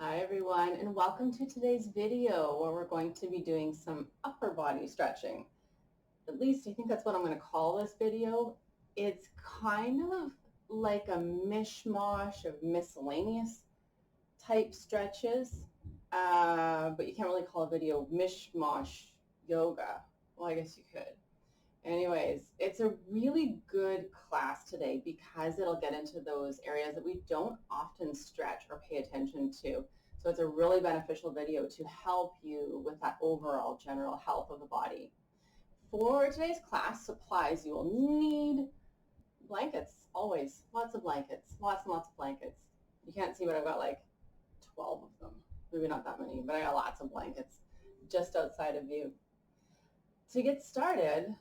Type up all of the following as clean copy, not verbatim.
Hi everyone, and welcome to today's video where we're going to be doing some upper body stretching. At least I think that's what I'm going to call this video. It's kind of like a mishmash of miscellaneous type stretches, but you can't really call a video mishmash yoga. Well, I guess you could. Anyways, it's a really good class today because it'll get into those areas that we don't often stretch or pay attention to. So it's a really beneficial video to help you with that overall general health of the body. For today's class supplies, you will need blankets, always. Lots of blankets, lots and lots of blankets. You can't see, but I've got like 12 of them. Maybe not that many, but I got lots of blankets just outside of view. To get started,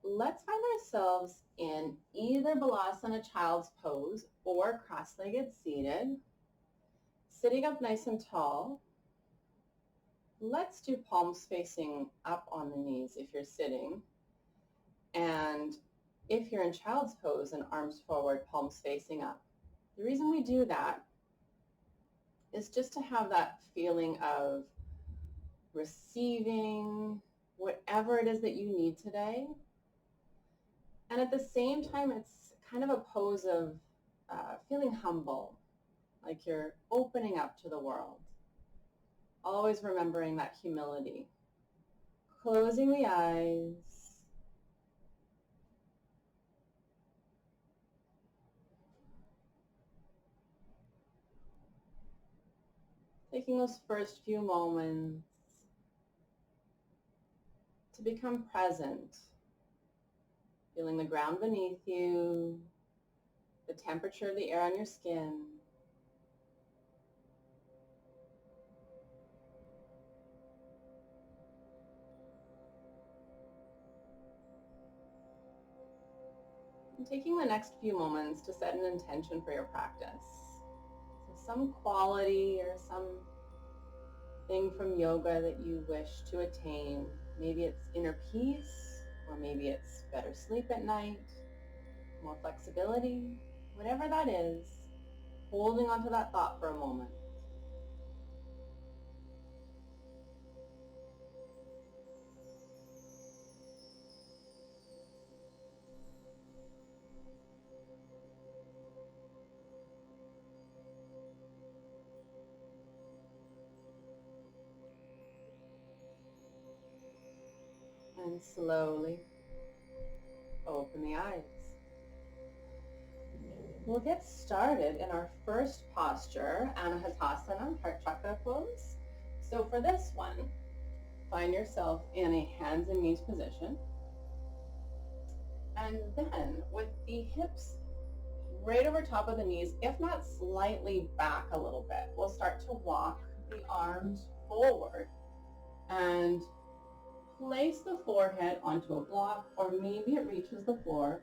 let's find ourselves in either Balasana child's pose or cross-legged seated. Sitting up nice and tall. Let's do palms facing up on the knees if you're sitting. And if you're in child's pose and arms forward, palms facing up. The reason we do that is just to have that feeling of receiving whatever it is that you need today. And at the same time, it's kind of a pose of feeling humble, like you're opening up to the world. Always remembering that humility. Closing the eyes. Taking those first few moments to become present. Feeling the ground beneath you, the temperature of the air on your skin. And taking the next few moments to set an intention for your practice. So some quality or some thing from yoga that you wish to attain. Maybe it's inner peace, or maybe it's better sleep at night, more flexibility, whatever that is, holding on to that thought for a moment. And slowly open the eyes. We'll get started in our first posture, Anahasana, heart chakra pose. So for this one, find yourself in a hands and knees position. And then with the hips right over top of the knees, if not slightly back a little bit, we'll start to walk the arms forward and place the forehead onto a block, or maybe it reaches the floor,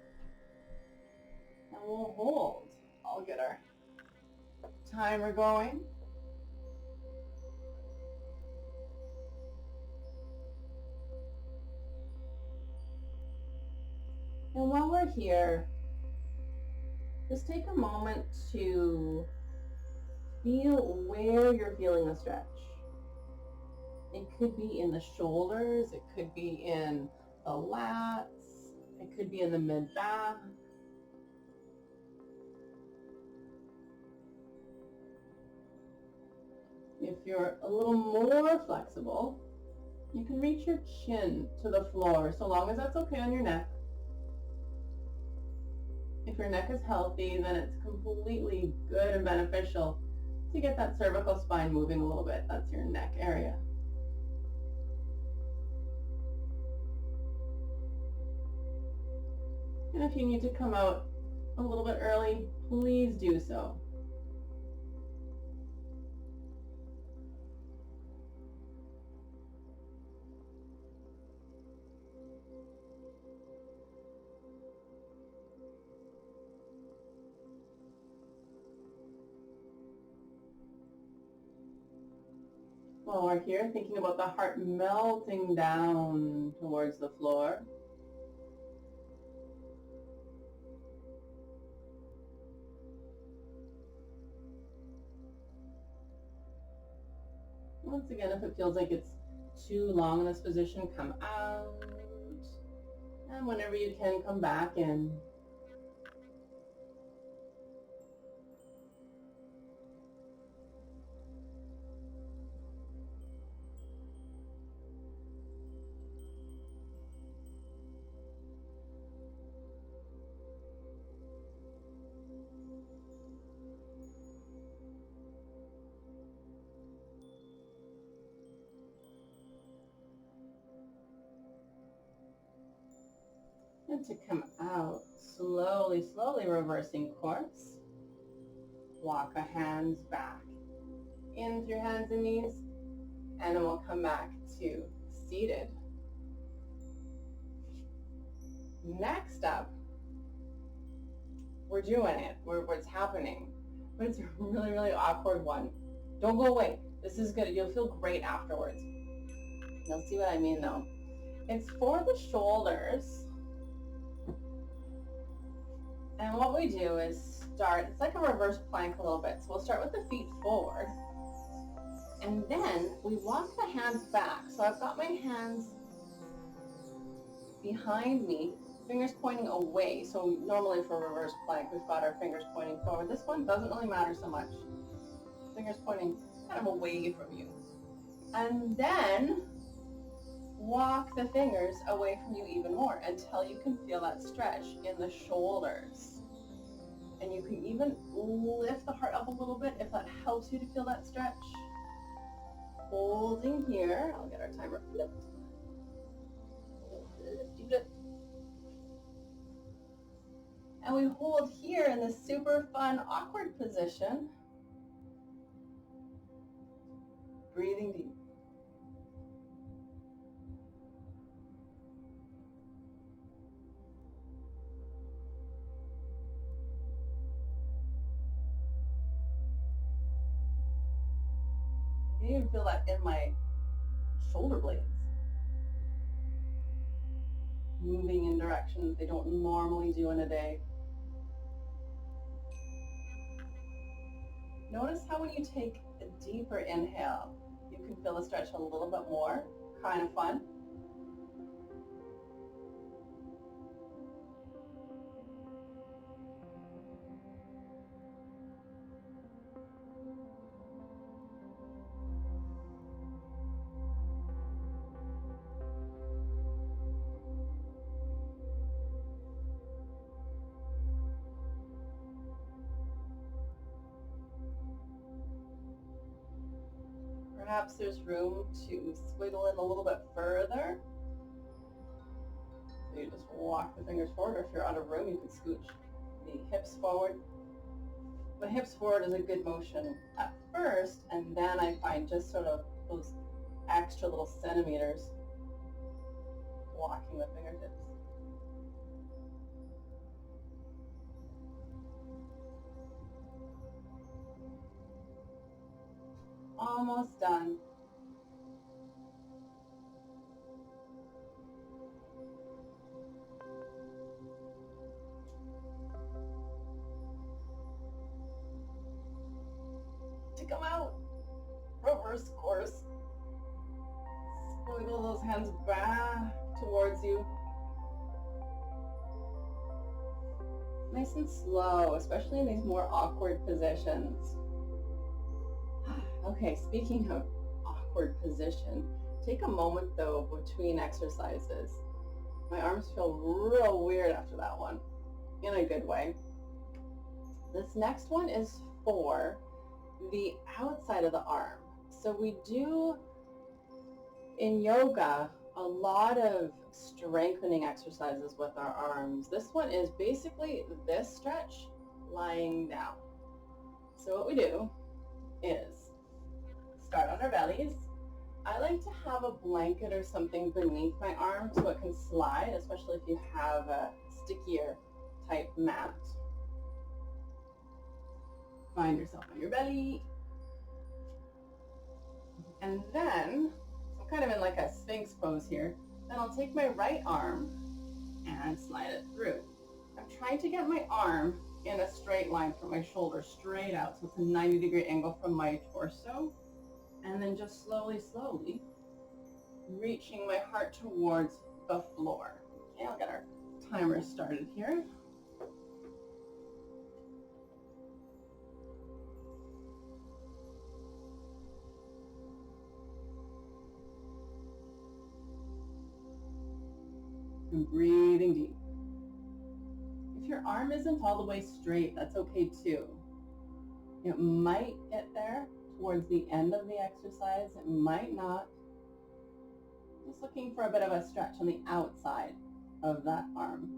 and we'll hold. I'll get our timer going. And while we're here, just take a moment to feel where you're feeling the stretch. It could be in the shoulders, it could be in the lats, it could be in the mid-back. If you're a little more flexible, you can reach your chin to the floor, so long as that's okay on your neck. If your neck is healthy, then it's completely good and beneficial to get that cervical spine moving a little bit. That's your neck area. And if you need to come out a little bit early, please do so. While we're here, thinking about the heart melting down towards the floor. Once again, if it feels like it's too long in this position, come out. And whenever you can, come back in. And to come out, slowly, slowly reversing course. Walk the hands back in through hands and knees, and then we'll come back to seated. Next up, we're doing it. It's happening, but it's a really, really awkward one. Don't go away. This is good. You'll feel great afterwards. You'll see what I mean though. It's for the shoulders. And what we do is start, it's like a reverse plank a little bit. So we'll start with the feet forward. And then we walk the hands back. So I've got my hands behind me, fingers pointing away. So normally for a reverse plank, we've got our fingers pointing forward. This one doesn't really matter so much. Fingers pointing kind of away from you. And then walk the fingers away from you even more until you can feel that stretch in the shoulders. And you can even lift the heart up a little bit if that helps you to feel that stretch. Holding here. I'll get our timer flipped. Flip. And we hold here in this super fun, awkward position. Breathing deep. I can even feel that in my shoulder blades. Moving in directions they don't normally do in a day. Notice how when you take a deeper inhale, you can feel the stretch a little bit more. Kind of fun. Perhaps there's room to squiggle it a little bit further. So you just walk the fingers forward, or if you're out of room, you can scooch the hips forward. The hips forward is a good motion at first, and then I find just sort of those extra little centimeters walking the fingertips. Almost done. To come out, reverse course. Squiggle those hands back towards you. Nice and slow, especially in these more awkward positions. Okay, speaking of awkward position, take a moment though between exercises. My arms feel real weird after that one, in a good way. This next one is for the outside of the arm. So we do in yoga a lot of strengthening exercises with our arms. This one is basically this stretch lying down. So what we do is start on our bellies. I like to have a blanket or something beneath my arm so it can slide, especially if you have a stickier type mat. Find yourself on your belly. And then, I'm kind of in like a sphinx pose here. Then I'll take my right arm and slide it through. I'm trying to get my arm in a straight line from my shoulder straight out, so it's a 90-degree angle from my torso. And then just slowly, slowly reaching my heart towards the floor. Okay, I'll get our timer started here. And breathing deep. If your arm isn't all the way straight, that's okay too. It might get there towards the end of the exercise. It might not. Just looking for a bit of a stretch on the outside of that arm.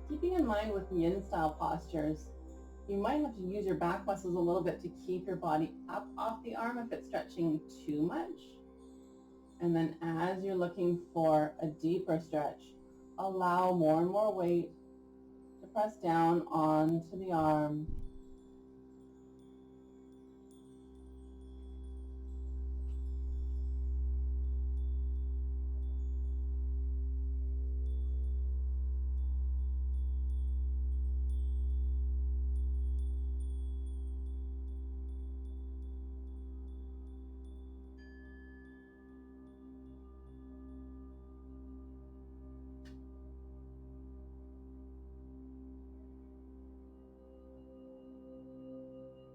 Keeping in mind with yin style postures, you might have to use your back muscles a little bit to keep your body up off the arm if it's stretching too much. And then as you're looking for a deeper stretch, allow more and more weight to press down onto the arm.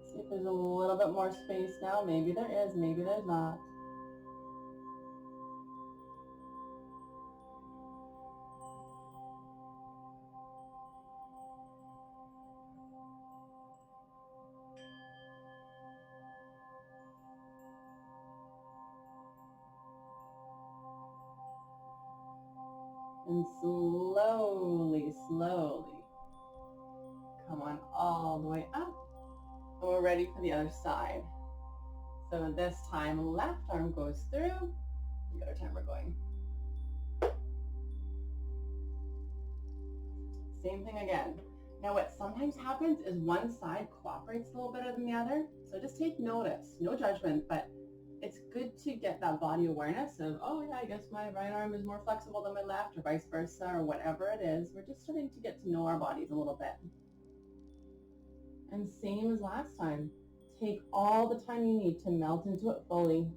See if there's a little bit more space now. Maybe there is, maybe there's not. And slowly, slowly come on all the way up. And we're ready for the other side. So this time, left arm goes through. We got our timer going. Same thing again. Now what sometimes happens is one side cooperates a little better than the other. So just take notice, no judgment, but it's good to get that body awareness of, oh yeah, I guess my right arm is more flexible than my left, or vice versa, or whatever it is. We're just starting to get to know our bodies a little bit. And same as last time, take all the time you need to melt into it fully.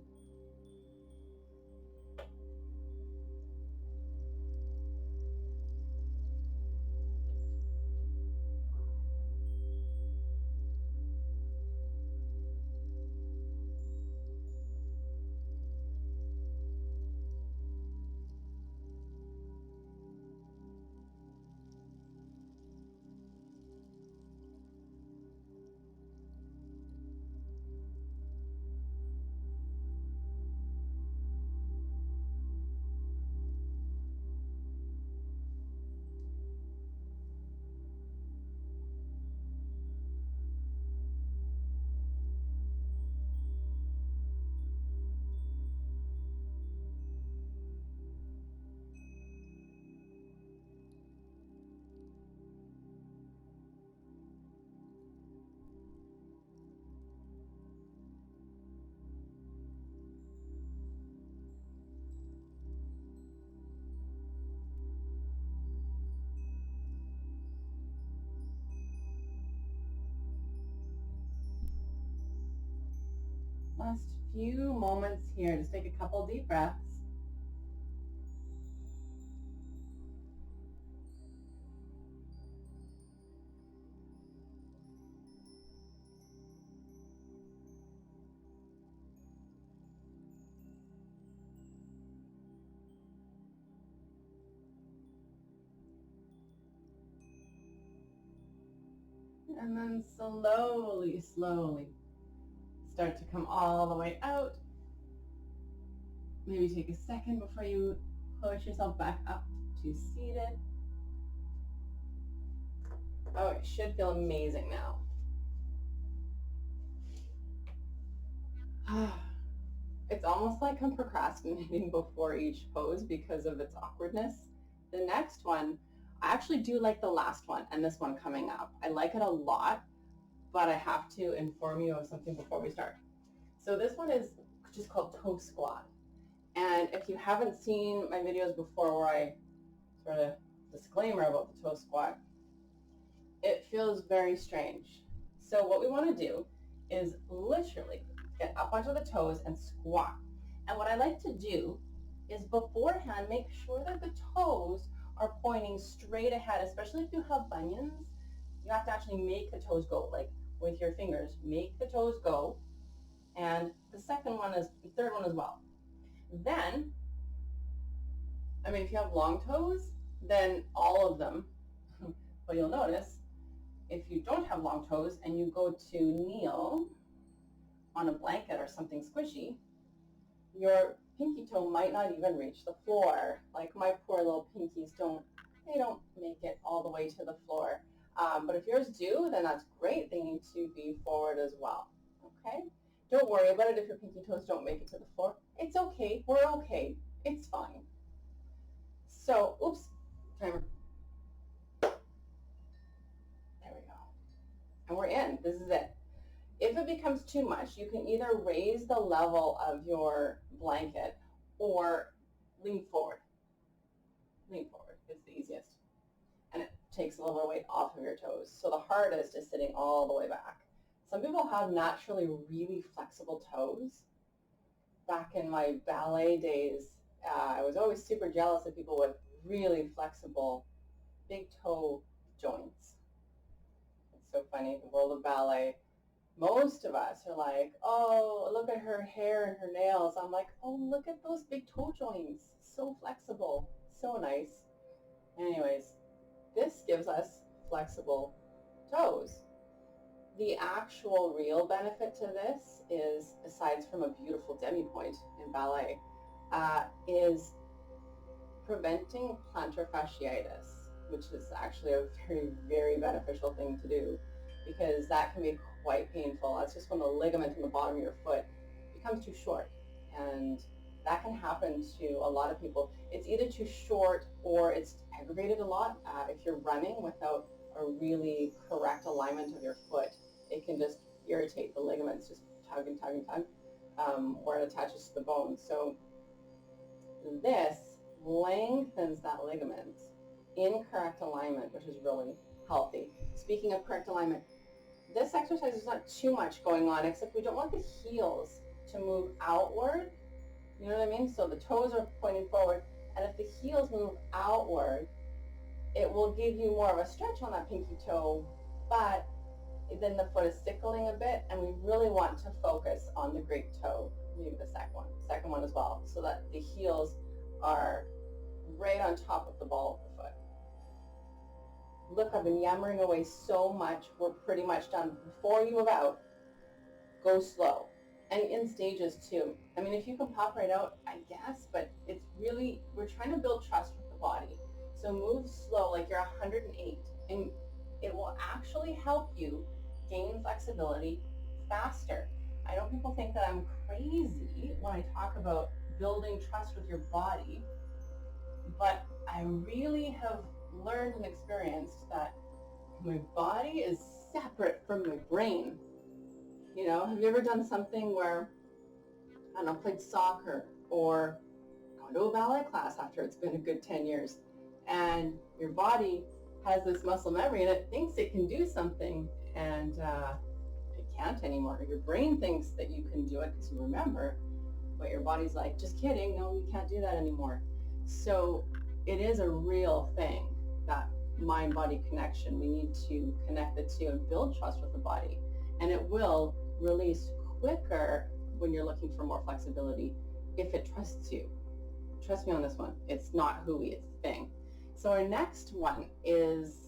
Last few moments here. Just take a couple deep breaths. And then slowly, slowly start to come all the way out. Maybe take a second before you push yourself back up to seated. Oh, it should feel amazing now. It's almost like I'm procrastinating before each pose because of its awkwardness. The next one, I actually do like the last one and this one coming up. I like it a lot, but I have to inform you of something before we start. So this one is just called toe squat. And if you haven't seen my videos before where I sort of disclaimer about the toe squat, it feels very strange. So what we want to do is literally get up onto the toes and squat. And what I like to do is beforehand make sure that the toes are pointing straight ahead, especially if you have bunions. You have to actually make the toes go, like with your fingers, make the toes go. And the third one as well. Then, I mean, if you have long toes, then all of them, but you'll notice if you don't have long toes and you go to kneel on a blanket or something squishy, your pinky toe might not even reach the floor. Like my poor little pinkies don't make it all the way to the floor. But if yours do, then that's great. They need to be forward as well. Okay? Don't worry about it if your pinky toes don't make it to the floor. It's okay. We're okay. It's fine. So, oops, timer. There we go. And we're in. This is it. If it becomes too much, you can either raise the level of your blanket or lean forward. Lean forward is the easiest. And it takes a little weight off of your toes. So the hardest is sitting all the way back. Some people have naturally really flexible toes. Back in my ballet days, I was always super jealous of people with really flexible big toe joints. It's so funny, the world of ballet. Most of us are like, oh, look at her hair and her nails. I'm like, oh, look at those big toe joints. So flexible. So nice. Anyways, this gives us flexible toes. The actual real benefit to this is, aside from a beautiful demi-pointe in ballet, is preventing plantar fasciitis, which is actually a very, very beneficial thing to do because that can be quite painful. That's just when the ligament in the bottom of your foot becomes too short, and that can happen to a lot of people. It's either too short or it's aggravated a lot. If you're running without a really correct alignment of your foot, it can just irritate the ligaments, just tug and tug and tug, where it attaches to the bone. So this lengthens that ligament in correct alignment, which is really healthy. Speaking of correct alignment, this exercise is not too much going on, except we don't want the heels to move outward. You know what I mean? So the toes are pointing forward, and if the heels move outward, it will give you more of a stretch on that pinky toe, but then the foot is sickling a bit, and we really want to focus on the great toe, maybe the second one as well, so that the heels are right on top of the ball of the foot. Look, I've been yammering away so much. We're pretty much done. Before you move out, go slow. And in stages too. I mean, if you can pop right out, I guess, but it's really, we're trying to build trust with the body. So move slow, like you're 108, and it will actually help you gain flexibility faster. I know people think that I'm crazy when I talk about building trust with your body, but I really have learned and experienced that my body is separate from my brain. You know, have you ever done something where, I don't know, played soccer or gone to a ballet class after it's been a good 10 years, and your body has this muscle memory and it thinks it can do something, and it can't anymore. Your brain thinks that you can do it because you remember, but your body's like, just kidding, no, you can't do that anymore. So it is a real thing, that mind-body connection. We need to connect the two and build trust with the body, and it will release quicker when you're looking for more flexibility if it trusts you. Trust me on this one. It's not hooey, it's the thing. So our next one is,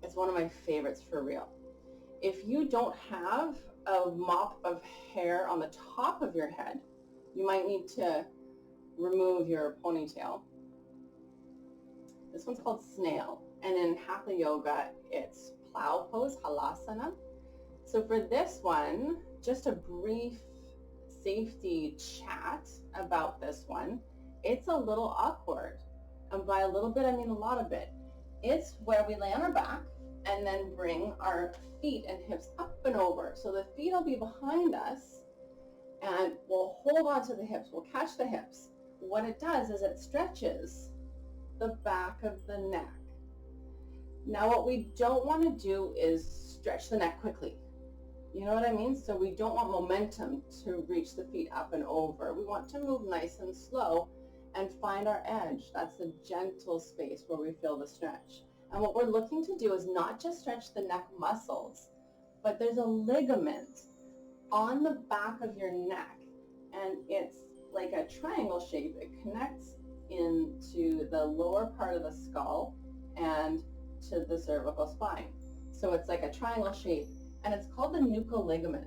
it's one of my favorites for real. If you don't have a mop of hair on the top of your head, you might need to remove your ponytail. This one's called snail, and in Hatha Yoga, it's plow pose, halasana. So for this one, just a brief safety chat about this one, it's a little awkward. And by a little bit, I mean a lot of it. It's where we lay on our back and then bring our feet and hips up and over. So the feet will be behind us and we'll hold on to the hips. We'll catch the hips. What it does is it stretches the back of the neck. Now what we don't want to do is stretch the neck quickly. You know what I mean? So we don't want momentum to reach the feet up and over. We want to move nice and slow and find our edge. That's the gentle space where we feel the stretch. And what we're looking to do is not just stretch the neck muscles, but there's a ligament on the back of your neck, and it's like a triangle shape. It connects into the lower part of the skull and to the cervical spine. So it's like a triangle shape, and it's called the nuchal ligament.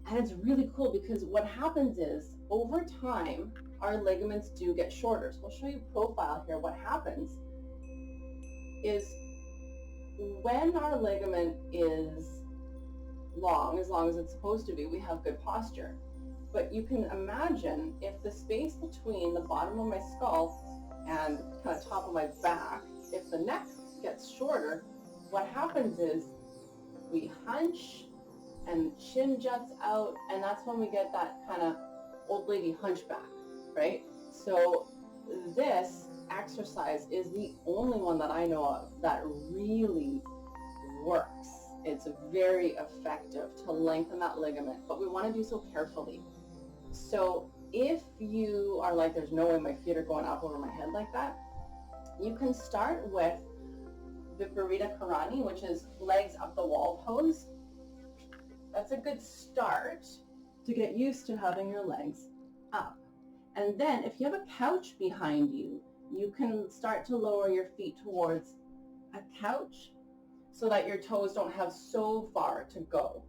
And it's really cool because what happens is over time, our ligaments do get shorter. So I'll show you profile here. What happens is when our ligament is long as it's supposed to be, we have good posture. But you can imagine if the space between the bottom of my skull and kind of top of my back, if the neck gets shorter, what happens is we hunch and the chin juts out, and that's when we get that kind of old lady hunchback, right? So this exercise is the only one that I know of that really works. It's very effective to lengthen that ligament, but we want to do so carefully. So if you are like, there's no way my feet are going up over my head like that, you can start with Viparita Karani, which is legs up the wall pose. That's a good start to get used to having your legs up. And then if you have a couch behind you, you can start to lower your feet towards a couch so that your toes don't have so far to go.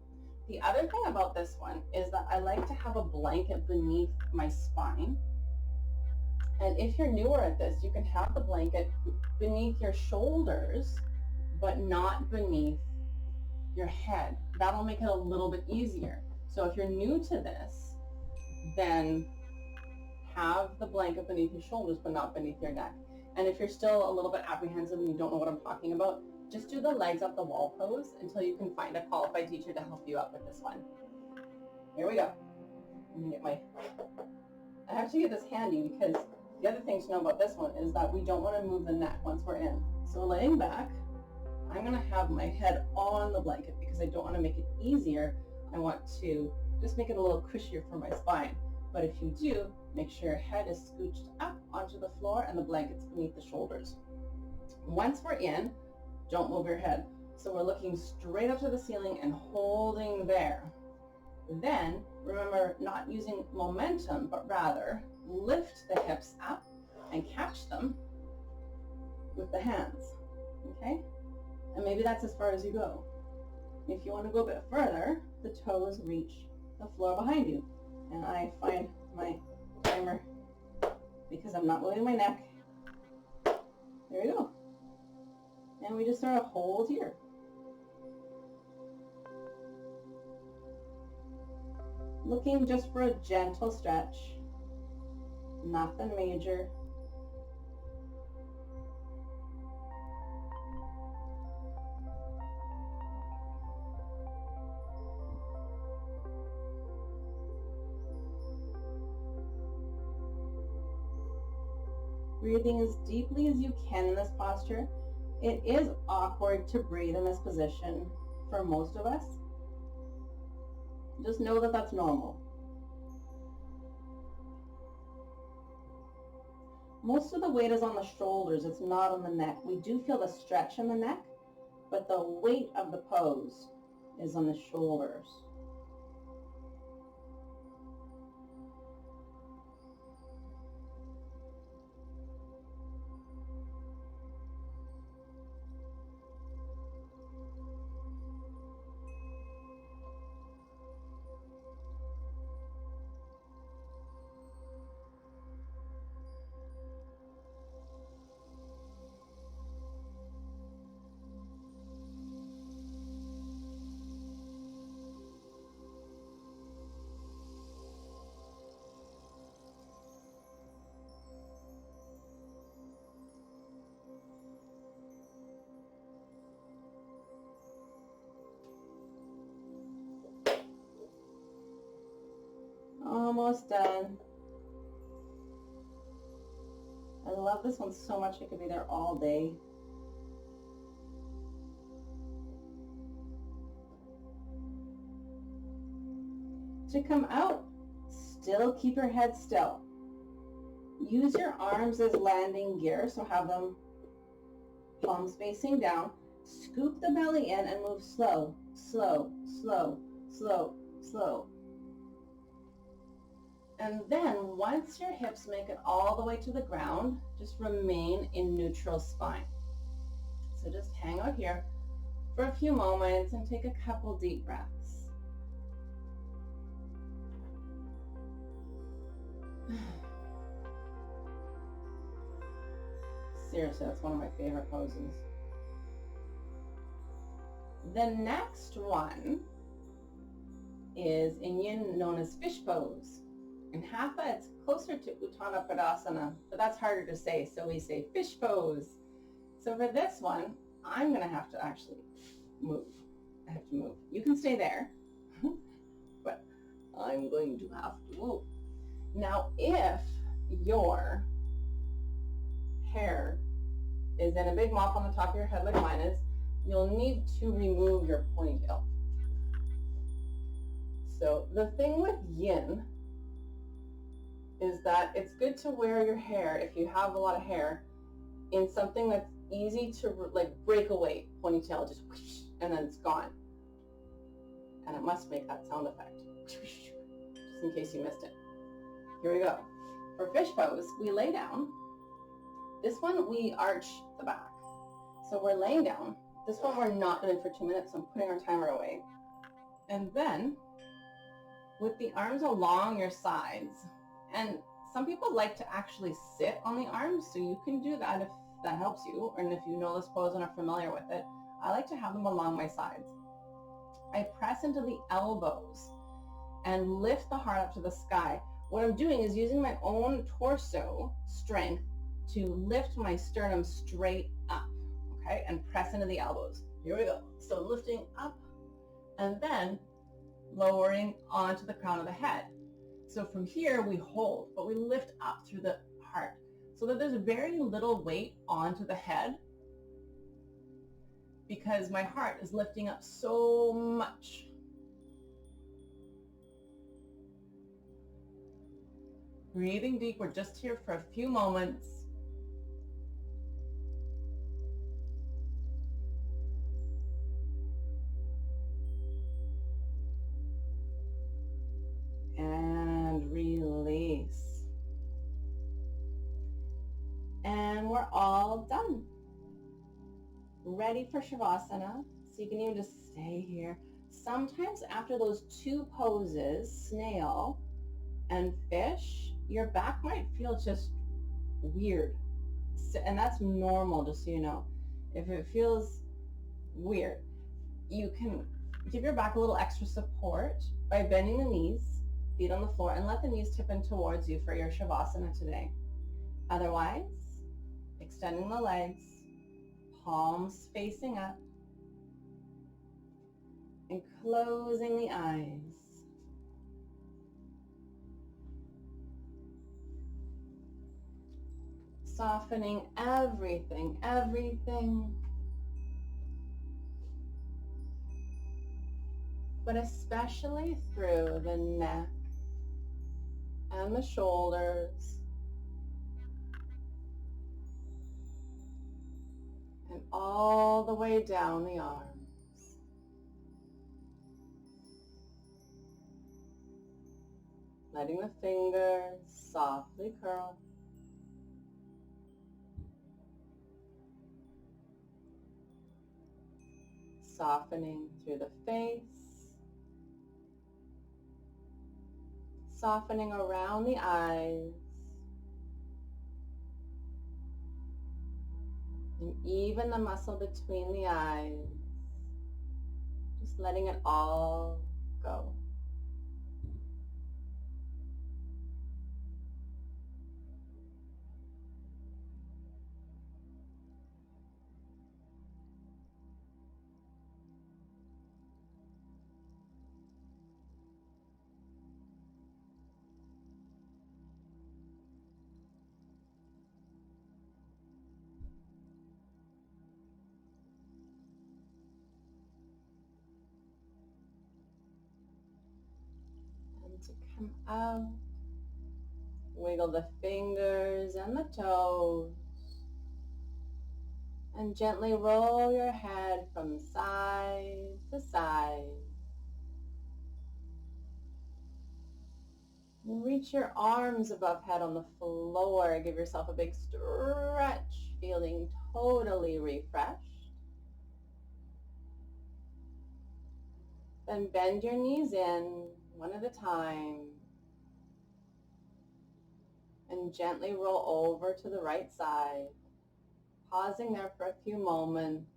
The other thing about this one is that I like to have a blanket beneath my spine. And if you're newer at this, you can have the blanket beneath your shoulders, but not beneath your head. That'll make it a little bit easier. So if you're new to this, then have the blanket beneath your shoulders, but not beneath your neck. And if you're still a little bit apprehensive and you don't know what I'm talking about, just do the legs up the wall pose until you can find a qualified teacher to help you out with this one. Here we go. I have to get this handy because the other thing to know about this one is that we don't want to move the neck once we're in. So laying back, I'm going to have my head on the blanket because I don't want to make it easier. I want to just make it a little cushier for my spine. But if you do, make sure your head is scooched up onto the floor and the blanket's beneath the shoulders. Once we're in, don't move your head. So we're looking straight up to the ceiling and holding there. Then, remember, not using momentum, but rather lift the hips up and catch them with the hands, okay? And maybe that's as far as you go. If you want to go a bit further, the toes reach the floor behind you. And I find my timer because I'm not moving my neck. There we go. And we just sort of hold here. Looking just for a gentle stretch, nothing major. Breathing as deeply as you can in this posture. It is awkward to breathe in this position for most of us. Just know that that's normal. Most of the weight is on the shoulders, it's not on the neck. We do feel the stretch in the neck, but the weight of the pose is on the shoulders. almost done. I love this one so much, I could be there all day. To come out, still keep your head still. Use your arms as landing gear, so have them palms facing down. Scoop the belly in and move slow, slow, slow, slow, slow. And then once your hips make it all the way to the ground, just remain in neutral spine. So just hang out here for a few moments and take a couple deep breaths. Seriously, that's one of my favorite poses. The next one is in Yin, known as fish pose. In Hatha, it's closer to Utthana Padasana, but that's harder to say, so we say fish pose. So for this one, I'm going to have to actually move. I have to move. You can stay there, but I'm going to have to move. Now, if your hair is in a big mop on the top of your head like mine is, you'll need to remove your ponytail. So the thing with Yin is that it's good to wear your hair, if you have a lot of hair, in something that's easy to like break away. Ponytail, just whoosh, and then it's gone. And it must make that sound effect, just in case you missed it. Here we go. For fish pose, we lay down. This one, we arch the back. So we're laying down. This one we're not doing for 2 minutes, so I'm putting our timer away. And then, with the arms along your sides, and some people like to actually sit on the arms, so you can do that if that helps you, and if you know this pose and are familiar with it. I like to have them along my sides. I press into the elbows and lift the heart up to the sky. What I'm doing is using my own torso strength to lift my sternum straight up, okay, and press into the elbows. Here we go. So lifting up and then lowering onto the crown of the head. So from here we hold, but we lift up through the heart so that there's very little weight onto the head, because my heart is lifting up so much. Breathing deep. We're just here for a few moments. And release. And we're all done. Ready for Shavasana. So you can even just stay here. Sometimes after those two poses, snail and fish, your back might feel just weird. And that's normal, just so you know. If it feels weird, you can give your back a little extra support by bending the knees, feet on the floor, and let the knees tip in towards you for your Shavasana today. Otherwise, extending the legs, palms facing up, and closing the eyes. Softening everything, everything. But especially through the neck and the shoulders and all the way down the arms. Letting the fingers softly curl. Softening through the face. Softening around the eyes. And even the muscle between the eyes. Just letting it all go. to come out. Wiggle the fingers and the toes. And gently roll your head from side to side. And reach your arms above head on the floor. Give yourself a big stretch, feeling totally refreshed. Then bend your knees in one at a time. And gently roll over to the right side. Pausing there for a few moments.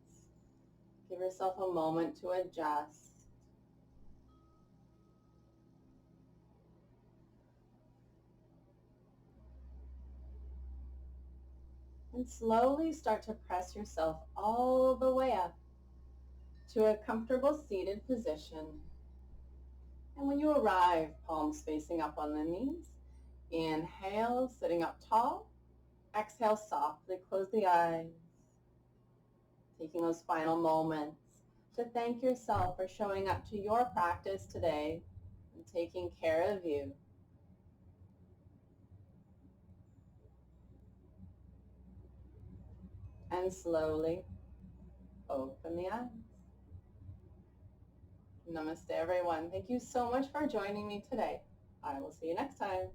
Give yourself a moment to adjust. And slowly start to press yourself all the way up to a comfortable seated position. And when you arrive, palms facing up on the knees, inhale, sitting up tall. Exhale, softly close the eyes. Taking those final moments to thank yourself for showing up to your practice today and taking care of you. And slowly open the eyes. Namaste, everyone. Thank you so much for joining me today. I will see you next time.